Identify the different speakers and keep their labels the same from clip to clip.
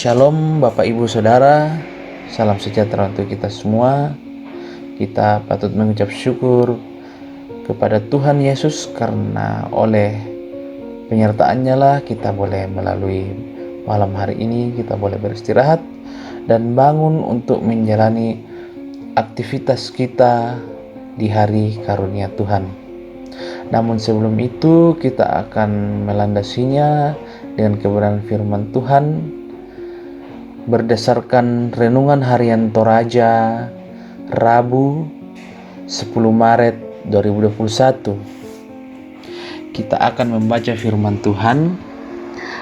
Speaker 1: Shalom Bapak Ibu Saudara, salam sejahtera untuk kita semua. Kita patut mengucap syukur kepada Tuhan Yesus karena oleh penyertaan-Nya lah kita boleh melalui malam hari ini, kita boleh beristirahat dan bangun untuk menjalani aktivitas kita di hari karunia Tuhan. Namun sebelum itu kita akan melandasinya dengan kebenaran firman Tuhan berdasarkan renungan harian Toraja Rabu 10 Maret 2021. Kita akan membaca firman Tuhan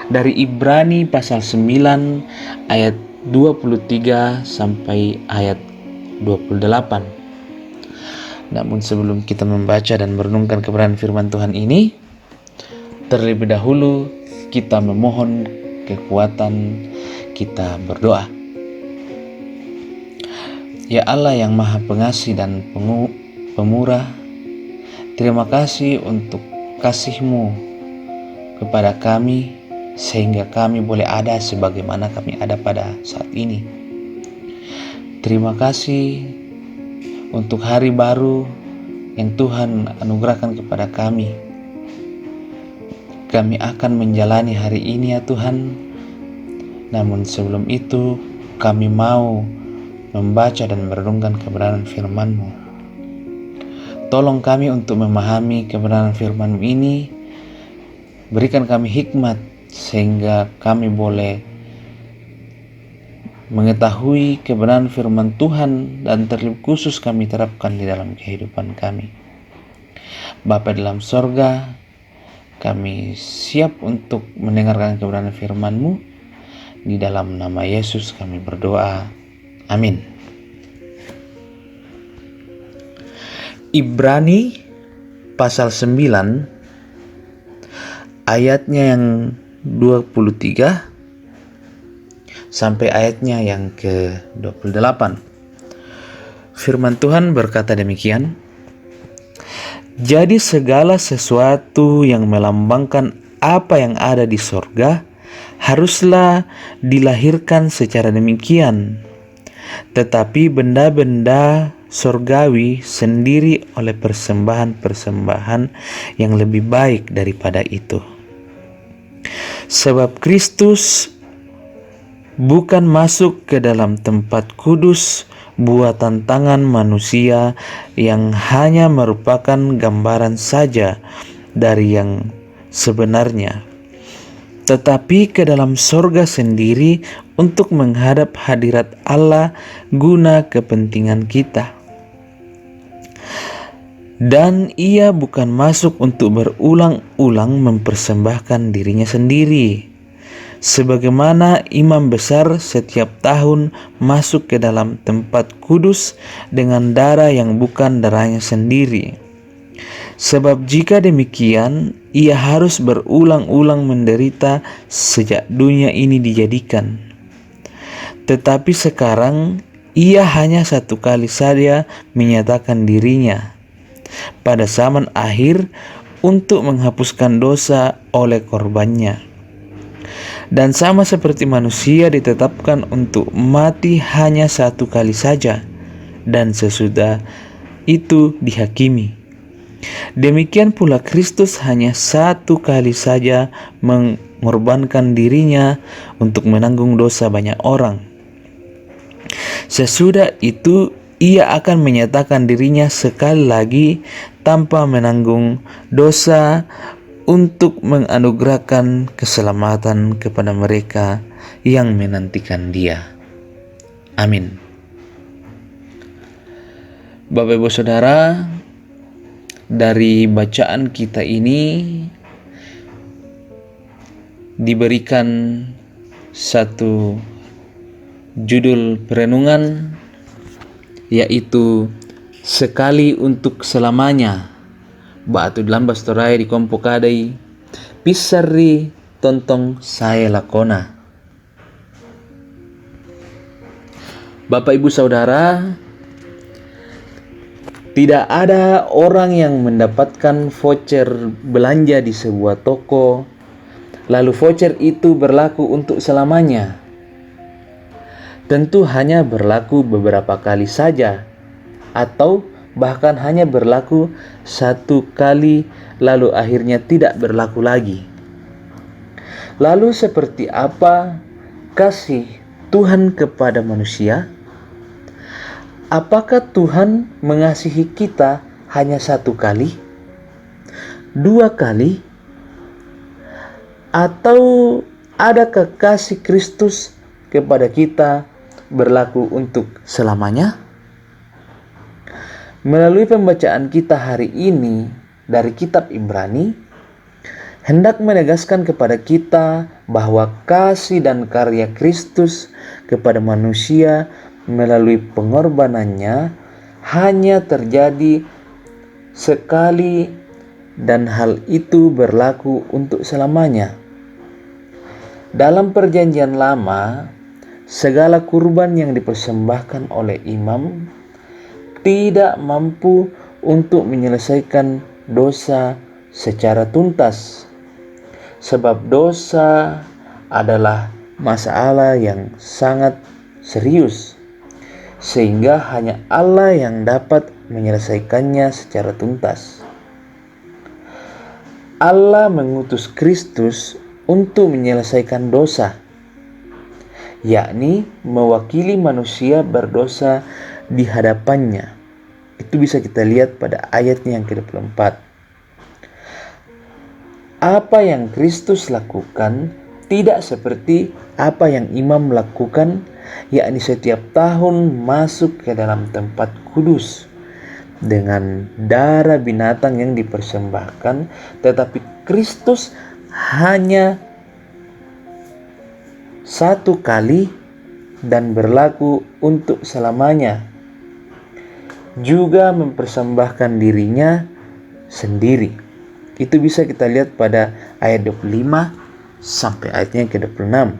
Speaker 1: dari Ibrani pasal 9 ayat 23 sampai ayat 28. Namun sebelum kita membaca dan merenungkan kebenaran firman Tuhan ini, terlebih dahulu kita memohon kekuatan, kita berdoa. Ya Allah yang Maha Pengasih dan Pemurah, terima kasih untuk kasih-Mu kepada kami sehingga kami boleh ada sebagaimana kami ada pada saat ini. Terima kasih untuk hari baru yang Tuhan anugerahkan kepada kami. Kami akan menjalani hari ini ya Tuhan. Namun sebelum itu kami mau membaca dan merenungkan kebenaran firman-Mu. Tolong kami untuk memahami kebenaran firman-Mu ini. Berikan kami hikmat sehingga kami boleh mengetahui kebenaran firman Tuhan dan terlebih khusus kami terapkan di dalam kehidupan kami. Bapa dalam sorga, kami siap untuk mendengarkan kebenaran firman-Mu. Di dalam nama Yesus kami berdoa. Amin. Ibrani pasal 9 ayatnya yang 23 sampai ayatnya yang ke-28. Firman Tuhan berkata demikian. Jadi segala sesuatu yang melambangkan apa yang ada di sorga haruslah dilahirkan secara demikian. Tetapi benda-benda sorgawi sendiri oleh persembahan-persembahan yang lebih baik daripada itu. Sebab Kristus bukan masuk ke dalam tempat kudus buatan tangan manusia yang hanya merupakan gambaran saja dari yang sebenarnya, tetapi ke dalam sorga sendiri untuk menghadap hadirat Allah guna kepentingan kita. Dan ia bukan masuk untuk berulang-ulang mempersembahkan dirinya sendiri, sebagaimana imam besar setiap tahun masuk ke dalam tempat kudus dengan darah yang bukan darahnya sendiri. Sebab jika demikian, ia harus berulang-ulang menderita sejak dunia ini dijadikan. Tetapi sekarang, ia hanya satu kali saja menyatakan dirinya pada zaman akhir untuk menghapuskan dosa oleh korbannya. Dan sama seperti manusia ditetapkan untuk mati hanya satu kali saja, dan sesudah itu dihakimi. Demikian pula Kristus hanya satu kali saja mengorbankan dirinya untuk menanggung dosa banyak orang. Sesudah itu ia akan menyatakan dirinya sekali lagi tanpa menanggung dosa untuk menganugerahkan keselamatan kepada mereka yang menantikan Dia. Amin. Bapak Ibu Saudara, dari bacaan kita ini diberikan satu judul perenungan, yaitu sekali untuk selamanya. Batu dalam bastorai di kompo kadai pisari tontong saya lakona. Bapak Ibu Saudara, tidak ada orang yang mendapatkan voucher belanja di sebuah toko, lalu voucher itu berlaku untuk selamanya. tentu hanya berlaku beberapa kali saja, atau bahkan hanya berlaku satu kali lalu akhirnya tidak berlaku lagi. Lalu seperti apa kasih Tuhan kepada manusia? Apakah Tuhan mengasihi kita hanya satu kali, dua kali, atau adakah kasih Kristus kepada kita berlaku untuk selamanya? Melalui pembacaan kita hari ini dari kitab Ibrani, hendak menegaskan kepada kita bahwa kasih dan karya Kristus kepada manusia melalui pengorbanannya hanya terjadi sekali dan hal itu berlaku untuk selamanya. Dalam perjanjian lama, segala kurban yang dipersembahkan oleh imam tidak mampu untuk menyelesaikan dosa secara tuntas, sebab dosa adalah masalah yang sangat serius, sehingga hanya Allah yang dapat menyelesaikannya secara tuntas. Allah mengutus Kristus untuk menyelesaikan dosa, yakni mewakili manusia berdosa di hadapannya. Itu bisa kita lihat pada ayatnya yang ke-24. Apa yang Kristus lakukan tidak seperti apa yang imam lakukan, yakni setiap tahun masuk ke dalam tempat kudus dengan darah binatang yang dipersembahkan, tetapi Kristus hanya satu kali dan berlaku untuk selamanya, juga mempersembahkan dirinya sendiri. Itu bisa kita lihat pada ayat 25 sampai ayatnya ke-26.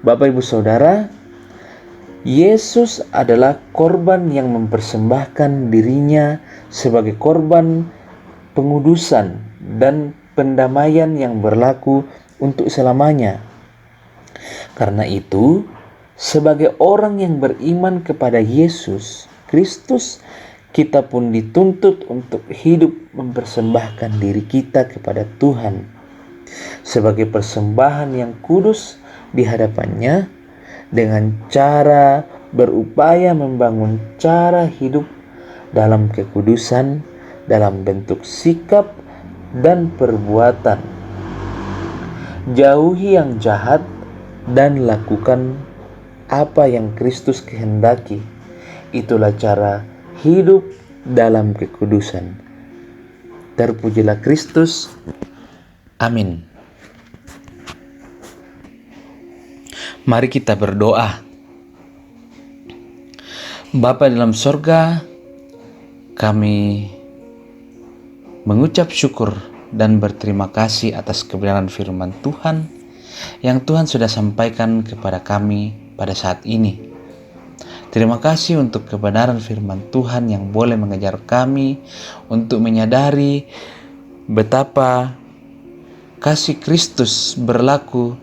Speaker 1: Bapak Ibu Saudara, Yesus adalah korban yang mempersembahkan dirinya sebagai korban pengudusan dan pendamaian yang berlaku untuk selamanya. Karena itu, sebagai orang yang beriman kepada Yesus Kristus, kita pun dituntut untuk hidup mempersembahkan diri kita kepada Tuhan sebagai persembahan yang kudus di hadapannya, dengan cara berupaya membangun cara hidup dalam kekudusan dalam bentuk sikap dan perbuatan. Jauhi yang jahat dan lakukan apa yang Kristus kehendaki. Itulah cara hidup dalam kekudusan. Terpujilah Kristus. Amin. Mari kita berdoa. Bapa dalam sorga, kami mengucap syukur dan berterima kasih atas kebenaran firman Tuhan yang Tuhan sudah sampaikan kepada kami pada saat ini. Terima kasih untuk kebenaran firman Tuhan yang boleh mengajar kami untuk menyadari betapa kasih Kristus berlaku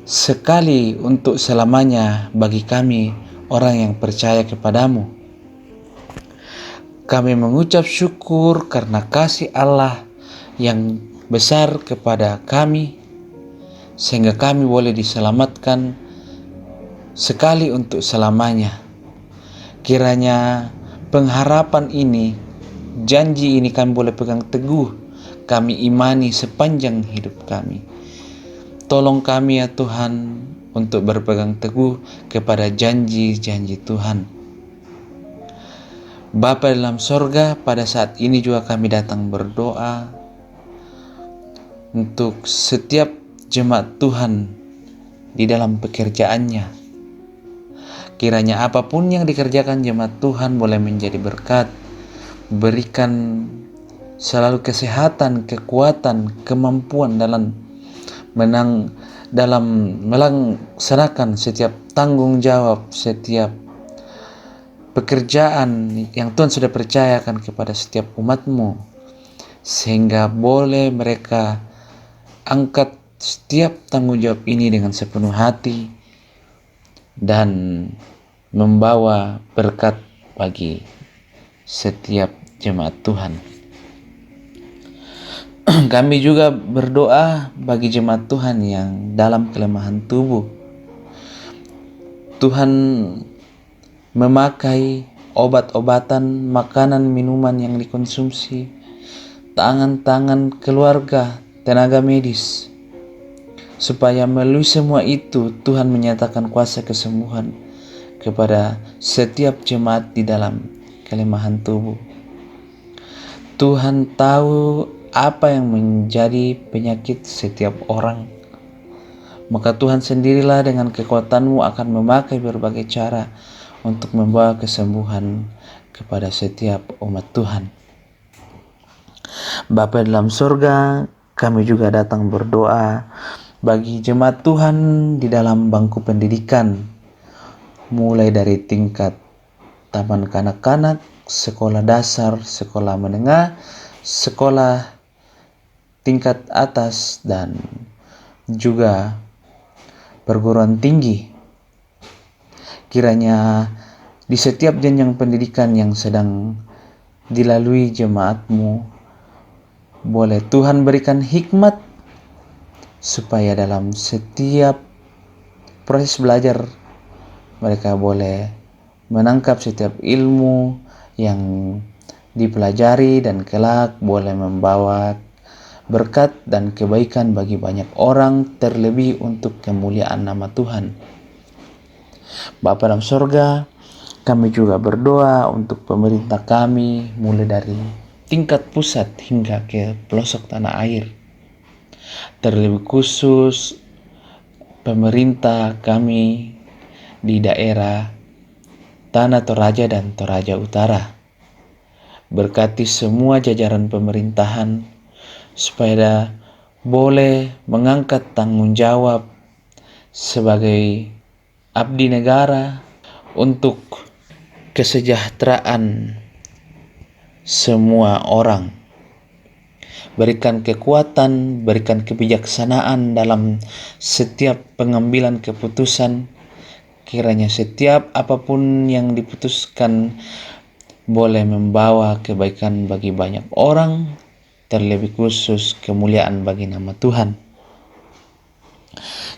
Speaker 1: sekali untuk selamanya bagi kami orang yang percaya kepadamu. Kami mengucap syukur karena kasih Allah yang besar kepada kami, sehingga kami boleh diselamatkan sekali untuk selamanya. Kiranya pengharapan ini, janji ini kami boleh pegang teguh, kami imani sepanjang hidup kami. Tolong kami ya Tuhan untuk berpegang teguh kepada janji-janji Tuhan. Bapa dalam sorga, pada saat ini juga kami datang berdoa untuk setiap jemaat Tuhan di dalam pekerjaannya. Kiranya apapun yang dikerjakan jemaat Tuhan boleh menjadi berkat. Berikan selalu kesehatan, kekuatan, kemampuan dalam melaksanakan setiap tanggung jawab, setiap pekerjaan yang Tuhan sudah percayakan kepada setiap umat-Mu, sehingga boleh mereka angkat setiap tanggung jawab ini dengan sepenuh hati, dan membawa berkat bagi setiap jemaat Tuhan. Kami juga berdoa bagi jemaat Tuhan yang dalam kelemahan tubuh. Tuhan memakai obat-obatan, makanan, minuman yang dikonsumsi, tangan-tangan keluarga, tenaga medis, supaya melalui semua itu Tuhan menyatakan kuasa kesembuhan kepada setiap jemaat di dalam kelemahan tubuh. Tuhan tahu apa yang menjadi penyakit setiap orang. Maka Tuhan sendirilah dengan kekuatan-Mu akan memakai berbagai cara untuk membawa kesembuhan kepada setiap umat Tuhan. Bapa dalam surga, kami juga datang berdoa bagi jemaat Tuhan di dalam bangku pendidikan, mulai dari tingkat taman kanak-kanak, sekolah dasar, sekolah menengah, sekolah tingkat atas, dan juga perguruan tinggi. Kiranya di setiap jenjang pendidikan yang sedang dilalui jemaat-Mu, boleh Tuhan berikan hikmat supaya dalam setiap proses belajar mereka boleh menangkap setiap ilmu yang dipelajari dan kelak boleh membawa berkat dan kebaikan bagi banyak orang, terlebih untuk kemuliaan nama Tuhan. Bapa dalam surga, kami juga berdoa untuk pemerintah kami, mulai dari tingkat pusat hingga ke pelosok tanah air. Terlebih khusus pemerintah kami di daerah Tanah Toraja dan Toraja Utara. Berkati semua jajaran pemerintahan supaya boleh mengangkat tanggung jawab sebagai abdi negara untuk kesejahteraan semua orang. Berikan kekuatan, berikan kebijaksanaan dalam setiap pengambilan keputusan. Kiranya setiap apapun yang diputuskan boleh membawa kebaikan bagi banyak orang, terlebih khusus kemuliaan bagi nama Tuhan.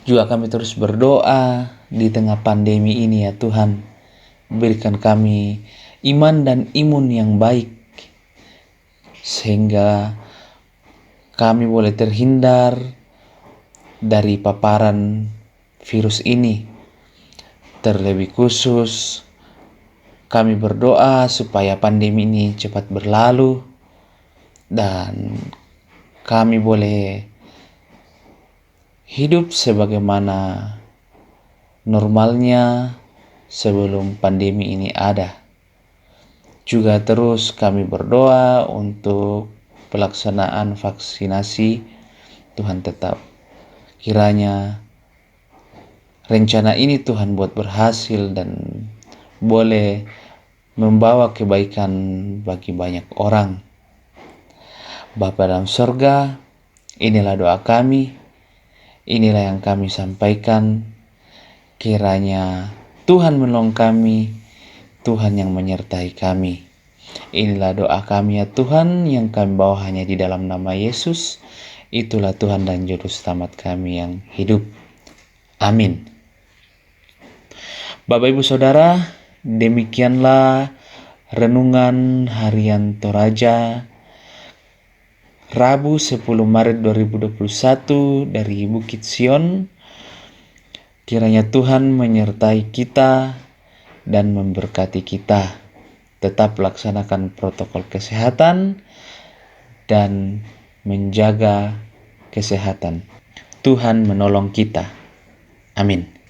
Speaker 1: Juga kami terus berdoa di tengah pandemi ini ya Tuhan, berikan kami iman dan imun yang baik, sehingga kami boleh terhindar dari paparan virus ini. Terlebih khusus kami berdoa supaya pandemi ini cepat berlalu dan kami boleh hidup sebagaimana normalnya sebelum pandemi ini ada. Juga terus kami berdoa untuk pelaksanaan vaksinasi. Tuhan tetap kiranya rencana ini Tuhan buat berhasil dan boleh membawa kebaikan bagi banyak orang. Bapa dalam surga, inilah doa kami, inilah yang kami sampaikan. Kiranya Tuhan menolong kami, Tuhan yang menyertai kami. Inilah doa kami ya Tuhan yang kami bawa hanya di dalam nama Yesus. Itulah Tuhan dan Juru Selamat kami yang hidup. Amin. Bapak Ibu Saudara, demikianlah renungan harian Toraja Rabu 10 Maret 2021 dari Bukit Sion. Kiranya Tuhan menyertai kita dan memberkati kita. Tetap laksanakan protokol kesehatan dan menjaga kesehatan. Tuhan menolong kita. Amin.